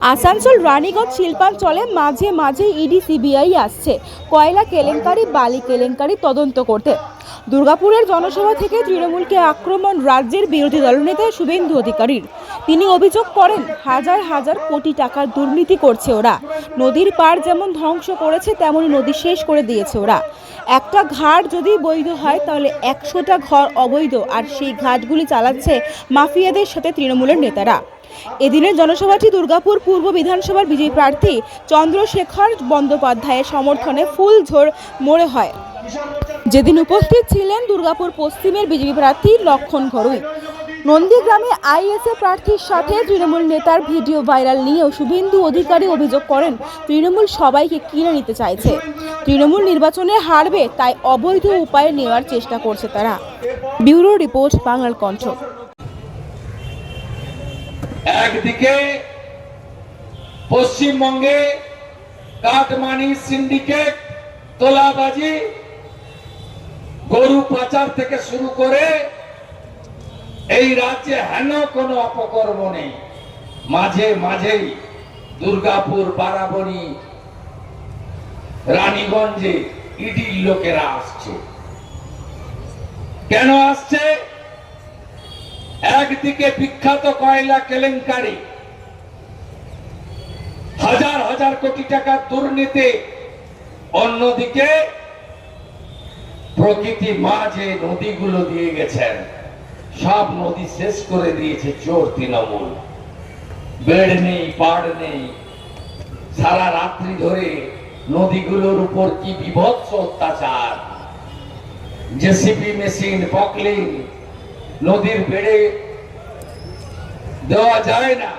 আসানসোল রানীগঞ্জ শিল্পাঞ্চলে মাঝে মাঝে ইডি সিবিআই আসছে কয়লা কেলেঙ্কারি বালি কেলেঙ্কারি তদন্ত করতে। দুর্গাপুরের জনসভা থেকে তৃণমূলকে আক্রমণ রাজ্যের বিরোধী দলনেতা শুভেন্দু অধিকারীর। তিনি অভিযোগ করেন হাজার হাজার কোটি টাকার দুর্নীতি করছে ওরা। নদীর পাড় যেমন ধ্বংস করেছে তেমনই নদী শেষ করে দিয়েছে ওরা। একটা ঘাট যদি বৈধ হয় তাহলে 100টা ঘর অবৈধ, আর সেই ঘাটগুলি চালাচ্ছে মাফিয়াদের সাথে তৃণমূলের নেতারা। এদিনের জনসভাটি দুর্গাপুর পূর্ব বিধানসভার বিজয়ী প্রার্থী চন্দ্রশেখর বন্দ্যোপাধ্যায়ের সমর্থনে ফুলঝোড় মোড়ে হয়। যেদিন উপস্থিত ছিলেন দুর্গাপুর পশ্চিমের বিজেপি প্রার্থী লক্ষণ ঘরুই। নন্দীগ্রামে আইএসএ প্রার্থীর সাথে তৃণমূল নেতার ভিডিও ভাইরাল নিয়েও শুভেন্দু অধিকারী অভিযোগ করেন তৃণমূল সবাইকে কিনে নিতে চাইছে। তৃণমূল নির্বাচনে হারবে, তাই অবৈধ উপায়ে নেওয়ার চেষ্টা করছে তারা। ব্যুরো রিপোর্ট, বাংলার কণ্ঠ। একদিকে পশ্চিমবঙ্গে কাটমানি সিন্ডিকেট, তোলাবাজি, গরু পাচার থেকে শুরু করে এই রাজ্যে হেন কোনো অপকর্ম নেই। মাঝে মাঝেই দুর্গাপুর, বারাবণী, রানীগঞ্জে ইডির লোকেরা আসছে। কেন আসছে? একদিকে বিখ্যাত কয়লা কেলেঙ্কারি, হাজার হাজার কোটি টাকার দুর্নীতি, অন্যদিকে প্রকৃতি মা যে নদীগুলো দিয়ে গেছেন সব নদী শেষ করে দিয়েছে চোর তৃণমূল। বেড় নেই, পাড় নেই, সারা রাত্রি ধরে নদীগুলোর উপর কি বিভৎস অত্যাচার। জেসিবি মেশিন, পকলিং, নদীর বেড়ে দেওয়া যায় না,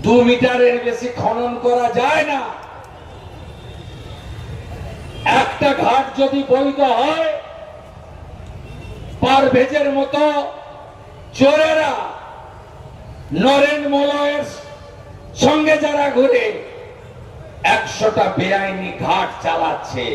2 মিটারের বেশি খনন করা যায় না। একটা ঘাট যদি বৈধ হয়, পারভেজের মতো চোরেরা, নরেন মলয়ের সঙ্গে যারা ঘুরে 100টা বেআইনি ঘাট চালাচ্ছে।